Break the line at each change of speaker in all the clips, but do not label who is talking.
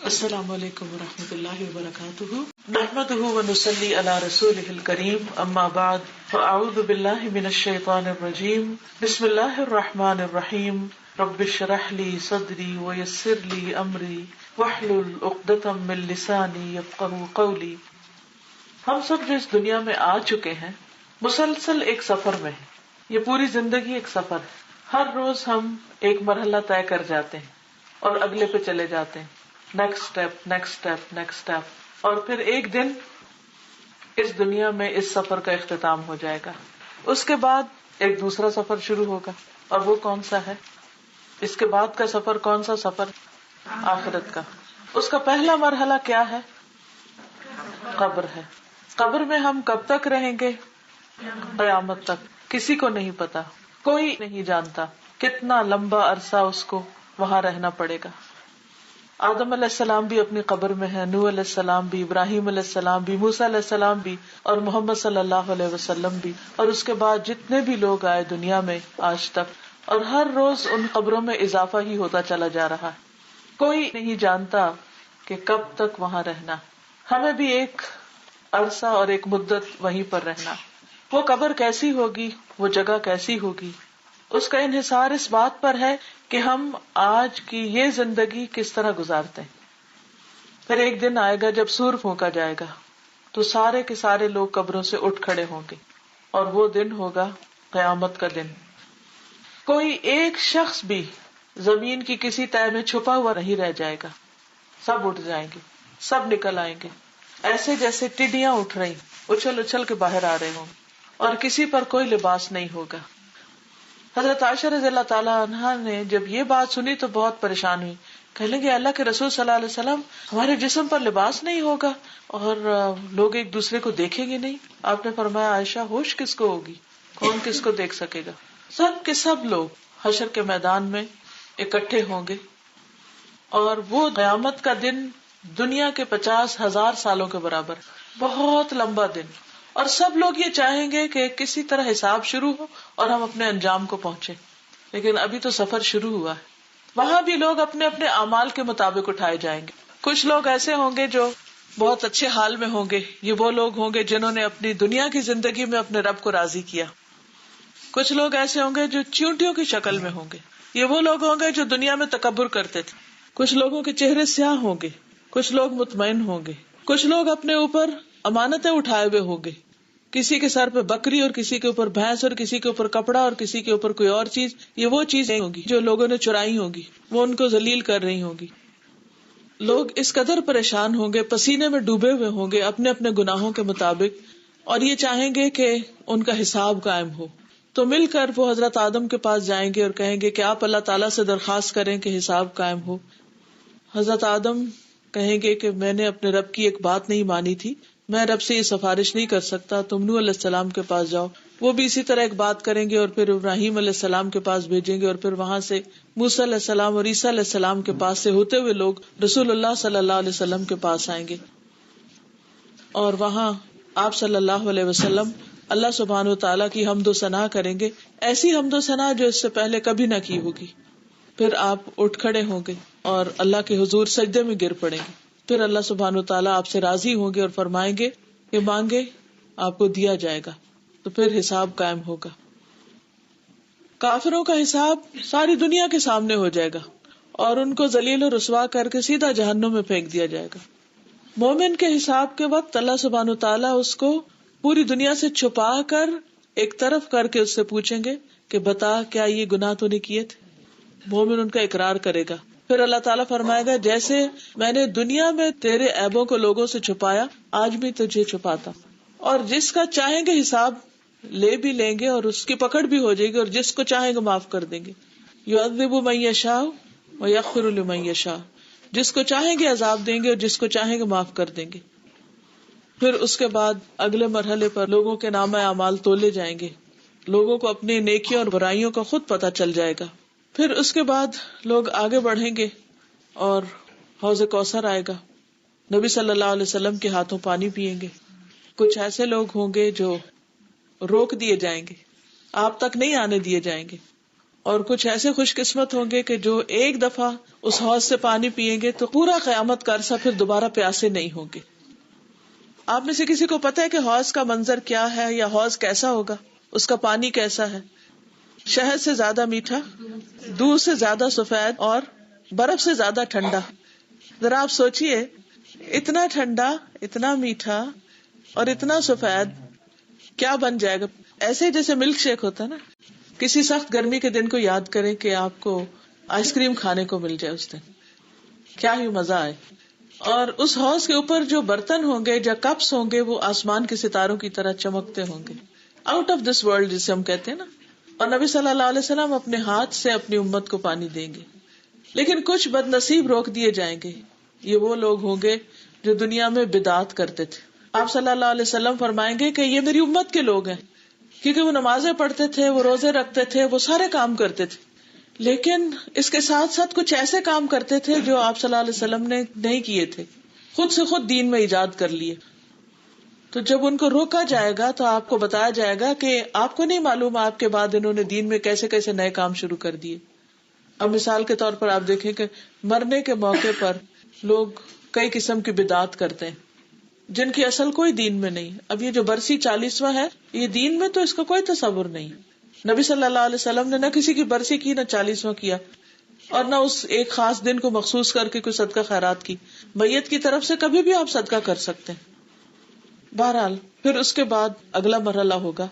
السلام علیکم ورحمۃ اللہ وبرکاتہ، نحمده ونصلی علی رسولہ الکریم، اما بعد فاعوذ باللہ من الشیطان الرجیم، بسم اللہ الرحمن الرحیم، رب اشرح لی صدری ویسر لی امری واحلل عقدۃ من لسانی یفقہوا قولی۔ ہم سب جو اس دنیا میں آ چکے ہیں مسلسل ایک سفر میں ہیں، یہ پوری زندگی ایک سفر ہے۔ ہر روز ہم ایک مرحلہ طے کر جاتے ہیں اور اگلے پہ چلے جاتے ہیں، next step, next step, next step, اور پھر ایک دن اس دنیا میں اس سفر کا اختتام ہو جائے گا۔ اس کے بعد ایک دوسرا سفر شروع ہوگا، اور وہ کون سا ہے؟ اس کے بعد کا سفر کون سا سفر؟ آخرت کا۔ اس کا پہلا مرحلہ کیا ہے؟ قبر ہے۔ قبر میں ہم کب تک رہیں گے؟ قیامت تک۔ کسی کو نہیں پتا، کوئی نہیں جانتا کتنا لمبا عرصہ اس کو وہاں رہنا پڑے گا۔ آدم علیہ السلام بھی اپنی قبر میں ہے، نوح علیہ السلام بھی، ابراہیم علیہ السلام بھی، موسیٰ علیہ السلام بھی، اور محمد صلی اللہ علیہ وسلم بھی، اور اس کے بعد جتنے بھی لوگ آئے دنیا میں آج تک، اور ہر روز ان قبروں میں اضافہ ہی ہوتا چلا جا رہا ہے۔ کوئی نہیں جانتا کہ کب تک وہاں رہنا۔ ہمیں بھی ایک عرصہ اور ایک مدت وہیں پر رہنا۔ وہ قبر کیسی ہوگی، وہ جگہ کیسی ہوگی، اس کا انحصار اس بات پر ہے کہ ہم آج کی یہ زندگی کس طرح گزارتے ہیں۔ پھر ایک دن آئے گا جب سور پھونکا جائے گا تو سارے کے سارے لوگ قبروں سے اٹھ کھڑے ہوں گے، اور وہ دن ہوگا قیامت کا دن۔ کوئی ایک شخص بھی زمین کی کسی تہہ میں چھپا ہوا نہیں رہ جائے گا، سب اٹھ جائیں گے، سب نکل آئیں گے، ایسے جیسے ٹڈیاں اٹھ رہی، اچھل اچھل کے باہر آ رہے ہوں، اور کسی پر کوئی لباس نہیں ہوگا۔ حضرت عائشہ رضی اللہ تعالیٰ عنہا نے جب یہ بات سنی تو بہت پریشان ہوئی، کہنے لگے اللہ کے رسول صلی اللہ علیہ وسلم، ہمارے جسم پر لباس نہیں ہوگا اور لوگ ایک دوسرے کو دیکھیں گے نہیں۔ آپ نے فرمایا عائشہ، ہوش کس کو ہوگی، کون کس کو دیکھ سکے گا؟ سب کے سب لوگ حشر کے میدان میں اکٹھے ہوں گے، اور وہ قیامت کا دن دنیا کے 50,000 سالوں کے برابر، بہت لمبا دن، اور سب لوگ یہ چاہیں گے کہ کسی طرح حساب شروع ہو اور ہم اپنے انجام کو پہنچے، لیکن ابھی تو سفر شروع ہوا ہے۔ وہاں بھی لوگ اپنے اپنے اعمال کے مطابق اٹھائے جائیں گے۔ کچھ لوگ ایسے ہوں گے جو بہت اچھے حال میں ہوں گے، یہ وہ لوگ ہوں گے جنہوں نے اپنی دنیا کی زندگی میں اپنے رب کو راضی کیا۔ کچھ لوگ ایسے ہوں گے جو چیونٹیوں کی شکل میں ہوں گے، یہ وہ لوگ ہوں گے جو دنیا میں تکبر کرتے تھے۔ کچھ لوگوں کے چہرے سیاہ ہوں گے، کچھ لوگ مطمئن ہوں گے، کچھ لوگ اپنے اوپر امانتیں اٹھائے ہوئے ہوں گے، کسی کے سر پہ بکری اور کسی کے اوپر بھینس اور کسی کے اوپر کپڑا اور کسی کے اوپر کوئی اور چیز، یہ وہ چیزیں ہوں گی جو لوگوں نے چرائی ہوں گی، وہ ان کو ذلیل کر رہی ہوں گی۔ لوگ اس قدر پریشان ہوں گے، پسینے میں ڈوبے ہوئے ہوں گے اپنے اپنے گناہوں کے مطابق، اور یہ چاہیں گے کہ ان کا حساب قائم ہو۔ تو مل کر وہ حضرت آدم کے پاس جائیں گے اور کہیں گے کہ آپ اللہ تعالیٰ سے درخواست کریں کہ حساب قائم ہو۔ حضرت آدم کہیں گے کہ میں نے اپنے رب کی ایک بات نہیں مانی تھی، میں رب سے یہ سفارش نہیں کر سکتا، تم نوح علیہ السلام کے پاس جاؤ۔ وہ بھی اسی طرح ایک بات کریں گے، اور پھر ابراہیم علیہ السلام کے پاس بھیجیں گے، اور پھر وہاں سے موسیٰ علیہ السلام اور عیسیٰ علیہ السلام کے پاس سے ہوتے ہوئے لوگ رسول اللہ صلی اللہ علیہ وسلم کے پاس آئیں گے، اور وہاں آپ صلی اللہ علیہ وسلم اللہ سبحانہ و تعالیٰ کی حمد و ثنا کریں گے، ایسی حمد و ثنا جو اس سے پہلے کبھی نہ کی ہوگی۔ پھر آپ اٹھ کھڑے ہوں گے اور اللہ کے حضور سجدے میں گر پڑیں گے۔ پھر اللہ سبحانہ و تعالیٰ آپ سے راضی ہوں گے اور فرمائیں گے کہ مانگے آپ کو دیا جائے گا، تو پھر حساب قائم ہوگا۔ کافروں کا حساب ساری دنیا کے سامنے ہو جائے گا اور ان کو ذلیل و رسوا کر کے سیدھا جہنم میں پھینک دیا جائے گا۔ مومن کے حساب کے وقت اللہ سبحانہ و تعالیٰ اس کو پوری دنیا سے چھپا کر ایک طرف کر کے اس سے پوچھیں گے کہ بتا کیا یہ گناہ تو نے کیے تھے؟ مومن ان کا اقرار کرے گا۔ پھر اللہ تعالیٰ فرمائے گا جیسے میں نے دنیا میں تیرے عیبوں کو لوگوں سے چھپایا، آج بھی تجھے چھپاتا، اور جس کا چاہیں گے حساب لے بھی لیں گے اور اس کی پکڑ بھی ہو جائے گی، اور جس کو چاہیں گے معاف کر دیں گے۔ یعذب من یشاء ویغفر لمن یشاء، جس کو چاہیں گے عذاب دیں گے اور جس کو چاہیں گے معاف کر دیں گے۔ پھر اس کے بعد اگلے مرحلے پر لوگوں کے نامہ اعمال تولے جائیں گے، لوگوں کو اپنی نیکیوں اور برائیوں کا خود پتہ چل جائے گا۔ پھر اس کے بعد لوگ آگے بڑھیں گے اور حوض کوثر آئے گا، نبی صلی اللہ علیہ وسلم کے ہاتھوں پانی پیئیں گے۔ کچھ ایسے لوگ ہوں گے جو روک دیے جائیں گے، آپ تک نہیں آنے دیے جائیں گے، اور کچھ ایسے خوش قسمت ہوں گے کہ جو ایک دفعہ اس حوض سے پانی پیئیں گے تو پورا قیامت کا عرصہ پھر دوبارہ پیاسے نہیں ہوں گے. آپ میں سے کسی کو پتا ہے کہ حوض کا منظر کیا ہے یا حوض کیسا ہوگا؟ اس کا پانی کیسا ہے؟ شہد سے زیادہ میٹھا، دودھ سے زیادہ سفید اور برف سے زیادہ ٹھنڈا. ذرا آپ سوچئے، اتنا ٹھنڈا، اتنا میٹھا اور اتنا سفید کیا بن جائے گا؟ ایسے جیسے ملک شیک ہوتا ہے نا. کسی سخت گرمی کے دن کو یاد کریں کہ آپ کو آئس کریم کھانے کو مل جائے اس دن، کیا ہی مزہ آئے. اور اس حوض کے اوپر جو برتن ہوں گے یا کپس ہوں گے وہ آسمان کے ستاروں کی طرح چمکتے ہوں گے، آؤٹ آف دس ورلڈ جسے ہم کہتے ہیں نا. اور نبی صلی اللہ علیہ وسلم اپنے ہاتھ سے اپنی امت کو پانی دیں گے. لیکن کچھ بد نصیب روک دیے جائیں گے. یہ وہ لوگ ہوں گے جو دنیا میں بدعات کرتے تھے. آپ صلی اللہ علیہ وسلم فرمائیں گے کہ یہ میری امت کے لوگ ہیں، کیونکہ وہ نمازیں پڑھتے تھے، وہ روزے رکھتے تھے، وہ سارے کام کرتے تھے، لیکن اس کے ساتھ ساتھ کچھ ایسے کام کرتے تھے جو آپ صلی اللہ علیہ وسلم نے نہیں کیے تھے، خود سے خود دین میں ایجاد کر لیے. تو جب ان کو روکا جائے گا تو آپ کو بتایا جائے گا کہ آپ کو نہیں معلوم آپ کے بعد انہوں نے دین میں کیسے کیسے نئے کام شروع کر دیے. اب مثال کے طور پر آپ دیکھیں کہ مرنے کے موقع پر لوگ کئی قسم کی بدعات کرتے ہیں جن کی اصل کوئی دین میں نہیں. اب یہ جو برسی 40واں ہے، یہ دین میں تو اس کا کوئی تصور نہیں. نبی صلی اللہ علیہ وسلم نے نہ کسی کی برسی کی، نہ 40واں کیا، اور نہ اس ایک خاص دن کو مخصوص کر کے کوئی صدقہ خیرات کی. میت کی طرف سے کبھی بھی آپ صدقہ کر سکتے ہیں. بہرحال پھر اس کے بعد اگلا مرحلہ ہوگا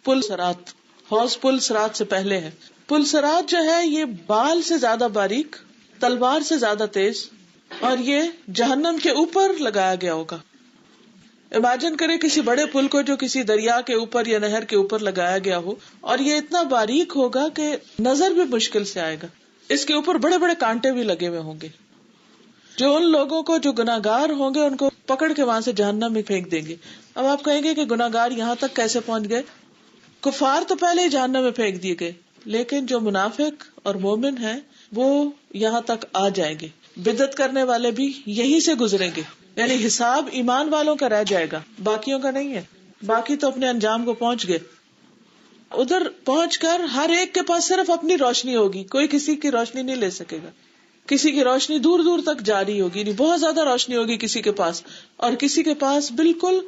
پل صراط. حوض پل صراط سے پہلے ہے. پل صراط جو ہے یہ بال سے زیادہ باریک، تلوار سے زیادہ تیز، اور یہ جہنم کے اوپر لگایا گیا ہوگا. امیجن کرے کسی بڑے پل کو جو کسی دریا کے اوپر یا نہر کے اوپر لگایا گیا ہو، اور یہ اتنا باریک ہوگا کہ نظر بھی مشکل سے آئے گا. اس کے اوپر بڑے بڑے کانٹے بھی لگے ہوئے ہوں گے جو ان لوگوں کو جو گناہگار ہوں گے ان کو پکڑ کے وہاں سے جہنم میں پھینک دیں گے. اب آپ کہیں گے کہ گناہگار یہاں تک کیسے پہنچ گئے؟ کفار تو پہلے ہی جہنم میں پھینک دیے گئے، لیکن جو منافق اور مومن ہیں وہ یہاں تک آ جائیں گے. بدعت کرنے والے بھی یہیں سے گزریں گے، یعنی حساب ایمان والوں کا رہ جائے گا، باقیوں کا نہیں ہے. باقی تو اپنے انجام کو پہنچ گئے. ادھر پہنچ کر ہر ایک کے پاس صرف اپنی روشنی ہوگی، کوئی کسی کی روشنی نہیں لے سکے گا. کسی کی روشنی دور دور تک جاری ہوگی، نہیں بہت زیادہ روشنی ہوگی کسی کے پاس، اور کسی کے پاس بالکل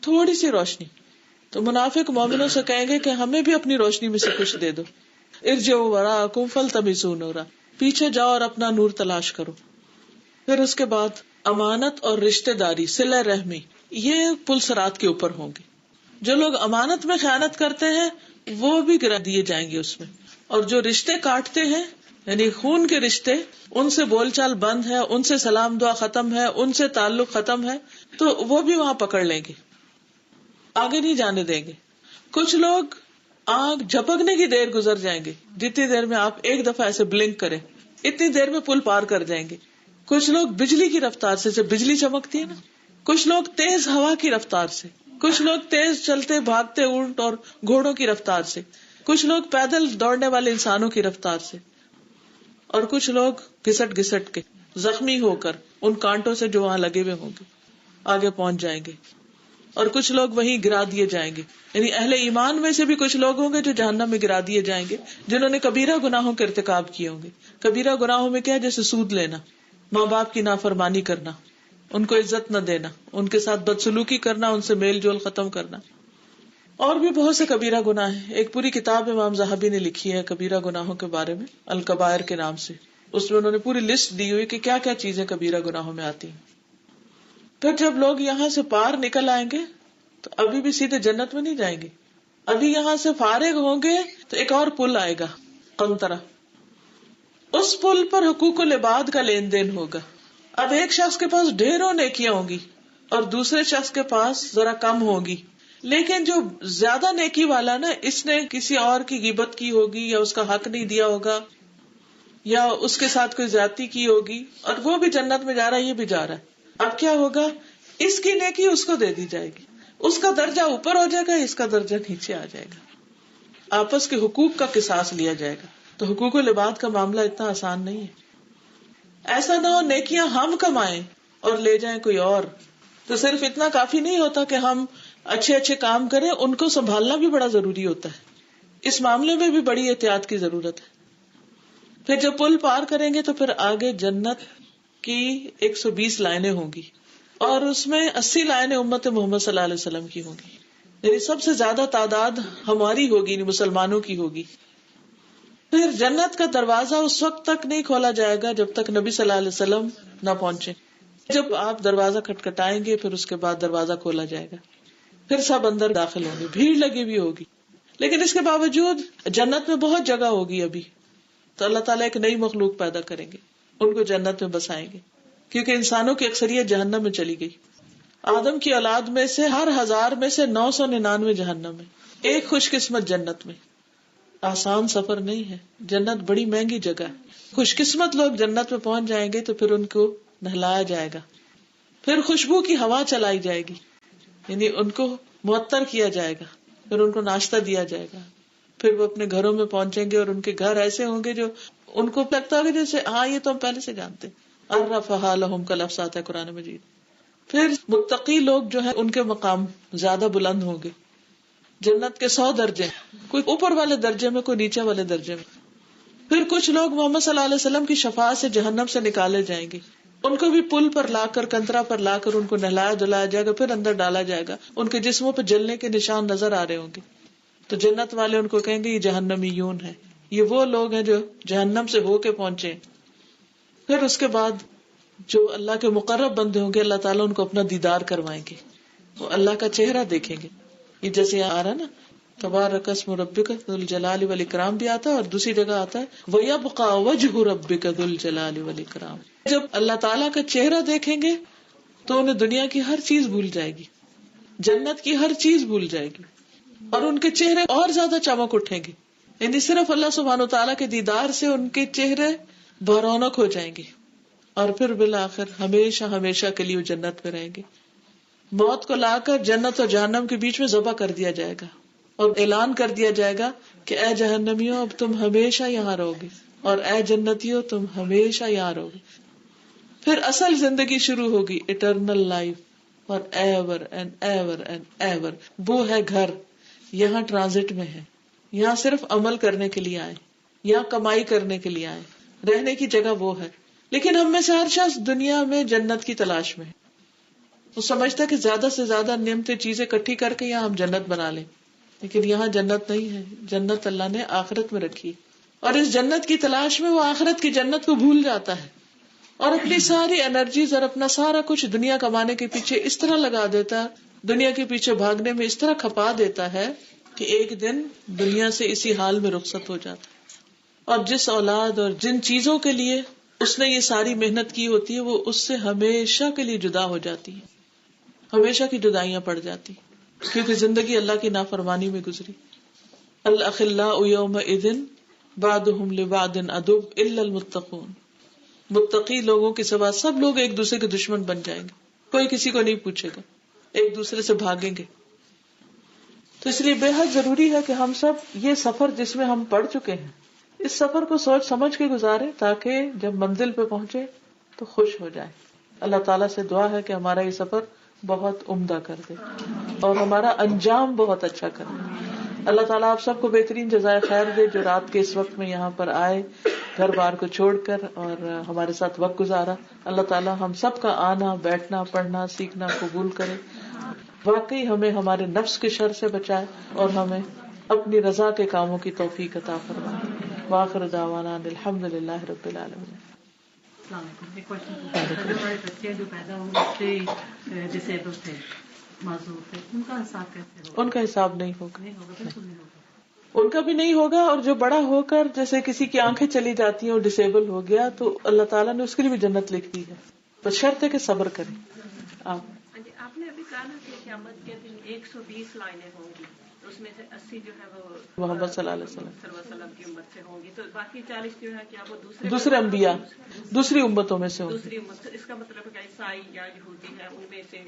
تھوڑی سی روشنی. تو منافق مومنوں سے کہیں گے کہ ہمیں بھی اپنی روشنی میں سے کچھ دے دو. ارجعوا وراءکم فالتمسوا نورا، پیچھے جاؤ اور اپنا نور تلاش کرو. پھر اس کے بعد امانت اور رشتہ داری، صلہ رحمی، یہ پل صراط کے اوپر ہوں گے. جو لوگ امانت میں خیانت کرتے ہیں وہ بھی گرا دیے جائیں گے اس میں، اور جو رشتے کاٹتے ہیں یعنی خون کے رشتے، ان سے بول چال بند ہے، ان سے سلام دعا ختم ہے، ان سے تعلق ختم ہے، تو وہ بھی وہاں پکڑ لیں گے، آگے نہیں جانے دیں گے. کچھ لوگ آنکھ جھپکنے کی دیر گزر جائیں گے، جتنی دیر میں آپ ایک دفعہ ایسے بلنک کریں اتنی دیر میں پل پار کر جائیں گے. کچھ لوگ بجلی کی رفتار سے بجلی چمکتی ہے نا، کچھ لوگ تیز ہوا کی رفتار سے، کچھ لوگ تیز چلتے بھاگتے اونٹ اور گھوڑوں کی رفتار سے، کچھ لوگ پیدل دوڑنے والے انسانوں کی رفتار سے، اور کچھ لوگ گھسٹ گھسٹ کے زخمی ہو کر ان کانٹوں سے جو وہاں لگے ہوئے ہوں گے آگے پہنچ جائیں گے. اور کچھ لوگ وہیں گرا دیے جائیں گے، یعنی اہل ایمان میں سے بھی کچھ لوگ ہوں گے جو جہنم میں گرا دیے جائیں گے جنہوں نے کبیرہ گناہوں کے ارتکاب کیے ہوں گے. کبیرہ گناہوں میں کیا ہے؟ جیسے سود لینا، ماں باپ کی نافرمانی کرنا، ان کو عزت نہ دینا، ان کے ساتھ بدسلوکی کرنا، ان سے میل جول ختم کرنا، اور بھی بہت سے کبیرہ گناہ ہیں. ایک پوری کتاب امام زاہبی نے لکھی ہے کبیرہ گناہوں کے بارے میں، الکبائر کے نام سے. اس میں انہوں نے پوری لسٹ دی ہوئی کہ کیا کیا چیزیں کبیرہ گناہوں میں آتی ہیں. پھر جب لوگ یہاں سے پار نکل آئیں گے تو ابھی بھی سیدھے جنت میں نہیں جائیں گے، ابھی یہاں سے فارغ ہوں گے تو ایک اور پل آئے گا، قنطرہ. اس پل پر حقوق العباد کا لین دین ہوگا. اب ایک شخص کے پاس ڈھیروں نیکیاں ہوں گی اور دوسرے شخص کے پاس ذرا کم ہوگی، لیکن جو زیادہ نیکی والا نا، اس نے کسی اور کی غیبت کی ہوگی یا اس کا حق نہیں دیا ہوگا یا اس کے ساتھ کوئی زیادتی کی ہوگی، اور وہ بھی جنت میں جا رہا ہے، یہ بھی جا رہا ہے. اب کیا ہوگا؟ اس کی نیکی اس کو دے دی جائے گی، اس کا درجہ اوپر ہو جائے گا، اس کا درجہ نیچے آ جائے گا. آپس کے حقوق کا قصاص لیا جائے گا. تو حقوق العباد کا معاملہ اتنا آسان نہیں ہے. ایسا نہ ہو نیکیاں ہم کمائیں اور لے جائیں کوئی اور. تو صرف اتنا کافی نہیں ہوتا کہ ہم اچھے اچھے کام کریں، ان کو سنبھالنا بھی بڑا ضروری ہوتا ہے. اس معاملے میں بھی بڑی احتیاط کی ضرورت ہے. پھر جب پل پار کریں گے تو پھر آگے جنت کی 120 لائنیں ہوں گی اور اس میں 80 لائنیں امت محمد صلی اللہ علیہ وسلم کی ہوں گی. یعنی سب سے زیادہ تعداد ہماری ہوگی، مسلمانوں کی ہوگی. پھر جنت کا دروازہ اس وقت تک نہیں کھولا جائے گا جب تک نبی صلی اللہ علیہ وسلم نہ پہنچے. جب آپ دروازہ کھٹکھٹائیں گے پھر اس کے بعد دروازہ کھولا جائے گا، پھر سب اندر داخل ہوں گے، بھیڑ لگی بھی ہوگی. لیکن اس کے باوجود جنت میں بہت جگہ ہوگی ابھی، تو اللہ تعالیٰ ایک نئی مخلوق پیدا کریں گے، ان کو جنت میں بسائیں گے، کیونکہ انسانوں کی اکثریت جہنم میں چلی گئی. آدم کی اولاد میں سے ہر 1000 میں سے 999 جہنم میں، ایک خوش قسمت جنت میں. آسان سفر نہیں ہے، جنت بڑی مہنگی جگہ ہے. خوش قسمت لوگ جنت میں پہنچ جائیں گے تو پھر ان کو نہلایا جائے گا، پھر خوشبو کی ہوا چلائی جائے گی، یعنی ان کو معطر کیا جائے گا، پھر ان کو ناشتہ دیا جائے گا، پھر وہ اپنے گھروں میں پہنچیں گے اور ان کے گھر ایسے ہوں گے جو ان کو لگتا ہوگا جیسے ہاں یہ تو ہم پہلے سے جانتے. عرفھا لہم کا لفظ آتا ہے قرآن مجید. پھر متقی لوگ جو ہیں ان کے مقام زیادہ بلند ہوں گے. جنت کے 100 درجے، کوئی اوپر والے درجے میں کوئی نیچے والے درجے میں. پھر کچھ لوگ محمد صلی اللہ علیہ وسلم کی شفاعت سے جہنم سے نکالے جائیں گے، ان کو بھی پل پر لا کر، کنترا پر لا کر ان کو نہلایا دھلایا جائے گا، پھر اندر ڈالا جائے گا. ان کے جسموں پہ جلنے کے نشان نظر آ رہے ہوں گے، تو جنت والے ان کو کہیں گے یہ جہنمیون ہے، یہ وہ لوگ ہیں جو جہنم سے ہو کے پہنچے. پھر اس کے بعد جو اللہ کے مقرب بندے ہوں گے اللہ تعالیٰ ان کو اپنا دیدار کروائیں گے، وہ اللہ کا چہرہ دیکھیں گے. یہ جیسے آ رہا نا تبارک اسم ربک ذو الجلال والاکرام بھی آتا ہے، اور دوسری جگہ آتا ہے وَيَبْقَى وَجْهُ رَبِّكَ ذُو الْجَلَالِ وَالْإِكْرَامِ. جب اللہ تعالیٰ کا چہرہ دیکھیں گے تو انہیں دنیا کی ہر چیز بھول جائے گی، جنت کی ہر چیز بھول جائے گی، اور ان کے چہرے اور زیادہ چمک اٹھیں گے. یعنی صرف اللہ سبحانہ وتعالیٰ کے دیدار سے ان کے چہرے برونق ہو جائیں گے، اور پھر بالآخر ہمیشہ ہمیشہ کے لیے وہ جنت میں رہیں گے. موت کو لا کر جنت اور جہنم کے بیچ میں ذبح کر دیا جائے گا اور اعلان کر دیا جائے گا کہ اے جہنمیوں اب تم ہمیشہ یہاں رہو گے، اور اے جنتیوں تم ہمیشہ یہاں رہو گے. پھر اصل زندگی شروع ہوگی، eternal life for ever and ever and ever. وہ ہے گھر، یہاں ٹرانزٹ میں ہے، یہاں صرف عمل کرنے کے لیے آئے، یہاں کمائی کرنے کے لیے آئے، رہنے کی جگہ وہ ہے. لیکن ہم میں سے ہر شخص دنیا میں جنت کی تلاش میں ہے. وہ سمجھتا ہے کہ زیادہ سے زیادہ نعمتیں چیزیں اکٹھی کر کے یہاں ہم جنت بنا لیں، لیکن یہاں جنت نہیں ہے. جنت اللہ نے آخرت میں رکھی، اور اس جنت کی تلاش میں وہ آخرت کی جنت کو بھول جاتا ہے اور اپنی ساری انرجیز اور اپنا سارا کچھ دنیا کمانے کے پیچھے اس طرح لگا دیتا ہے، دنیا کے پیچھے بھاگنے میں اس طرح کھپا دیتا ہے کہ ایک دن دنیا سے اسی حال میں رخصت ہو جاتا ہے. اور جس اولاد اور جن چیزوں کے لیے اس نے یہ ساری محنت کی ہوتی ہے وہ اس سے ہمیشہ کے لیے جدا ہو جاتی ہے، ہمیشہ کی جدائیاں پڑ جاتی، کیونکہ زندگی اللہ کی نافرمانی میں گزری. الاخلاء یومئذ بعضهم لبعض عدو الا المتقون. متقی لوگوں کے سوا سب لوگ ایک دوسرے کے دشمن بن جائیں گے، کوئی کسی کو نہیں پوچھے گا، ایک دوسرے سے بھاگیں گے. تو اس لیے بے حد ضروری ہے کہ ہم سب یہ سفر جس میں ہم پڑ چکے ہیں اس سفر کو سوچ سمجھ کے گزارے، تاکہ جب منزل پہ پہنچے تو خوش ہو جائے. اللہ تعالیٰ سے دعا ہے کہ ہمارا یہ سفر بہت عمدہ کر دے اور ہمارا انجام بہت اچھا کر دے. اللہ تعالیٰ آپ سب کو بہترین جزائے خیر دے جو رات کے اس وقت میں یہاں پر آئے گھر بار کو چھوڑ کر اور ہمارے ساتھ وقت گزارا. اللہ تعالیٰ ہم سب کا آنا بیٹھنا پڑھنا سیکھنا قبول کرے، واقعی ہمیں ہمارے نفس کے شر سے بچائے اور ہمیں اپنی رضا کے کاموں کی توفیق عطا فرمائے. وآخر دعوانا الحمدللہ رب العالمین.
السلام علیکم. ایک کوشچن جو ہمارے بچے جو پیدا ہوئے ڈسیبل تھے، معذور تھے، ان کا حساب کیسے ہوگا؟
ان کا حساب نہیں ہوگا،
نہیں ہوگا، بالکل نہیں ہوگا.
ان کا بھی نہیں ہوگا. اور جو بڑا ہو کر جیسے کسی کی آنکھیں چلی جاتی ہیں اور ڈسیبل ہو گیا تو اللہ تعالیٰ نے اس کے لیے بھی جنت لکھ دی ہے، بس شرط ہے کہ صبر کریں.
آپ نے ابھی کہا نا کہ قیامت کے دن 120 لائنیں ہوں گی، اس میں سے 80 جو ہے وہ
محمد صلی اللہ علیہ
صلی اللہ علیہ وسلم کی امت سے ہوں گی، تو باقی 40 جو ہے کیا وہ
دوسرے انبیاء دوسری امتوں میں سے ہوں گے.
دوسری امت. اس کا مطلب ہے کہ عیسائی یا یہودی ہے ان میں سے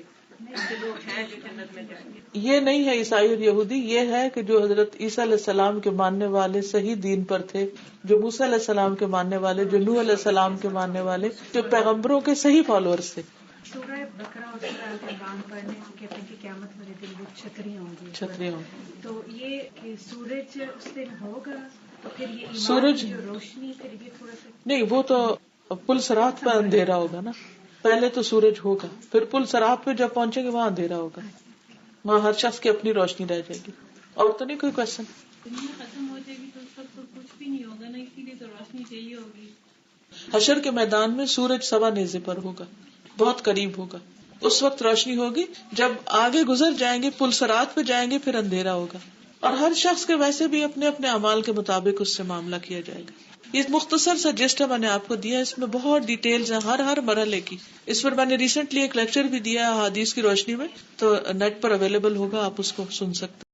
ایسے لوگ ہیں جو جنت میں جائیں گے.
یہ نہیں ہے عیسائی اور یہودی، یہ ہے کہ جو حضرت عیسیٰ علیہ السلام کے ماننے والے صحیح دین پر تھے، جو موسیٰ علیہ السلام کے ماننے والے، جو نوح علیہ السلام کے ماننے والے، جو پیغمبروں کے صحیح فالوورز تھے.
سورہ بقرہ اور سورہ آل عمران پڑھنے کو کہتے ہیں کہ قیامت والے دن وہ چھتریاں ہوں گی.
چھتریاں.
تو یہ کہ سورج اس دن ہوگا تو پھر یہ ایمان
سورج
کی جو روشنی پھر یہ تھوڑا سا
نہیں، وہ تو پل صراط پہ اندھیرا ہوگا نا. پہلے تو سورج ہوگا، پھر پل صراط پہ جب پہنچیں گے وہاں اندھیرا ہوگا، وہاں ہر شخص کی اپنی روشنی رہ جائے گی. اور تو نہیں کوئی کوشچن؟
دنیا ختم ہو جائے گی تو اس وقت تو کچھ بھی نہیں ہوگا نا، اسی لیے تو روشنی چاہیے ہوگی.
حشر کے میدان میں سورج سوا نیزے پر ہوگا، بہت قریب ہوگا. اس وقت روشنی ہوگی. جب آگے گزر جائیں گے، پل صراط پہ جائیں گے، پھر اندھیرا ہوگا. اور ہر شخص کے ویسے بھی اپنے اپنے اعمال کے مطابق اس سے معاملہ کیا جائے گا. یہ مختصر سا جسٹ میں نے آپ کو دیا، اس میں بہت ڈیٹیلز ہیں ہر مرحلے کی. اس پر میں نے ریسنٹلی ایک لیکچر بھی دیا ہے احادیث کی روشنی میں، تو نیٹ پر اویلیبل ہوگا، آپ اس کو سن سکتے.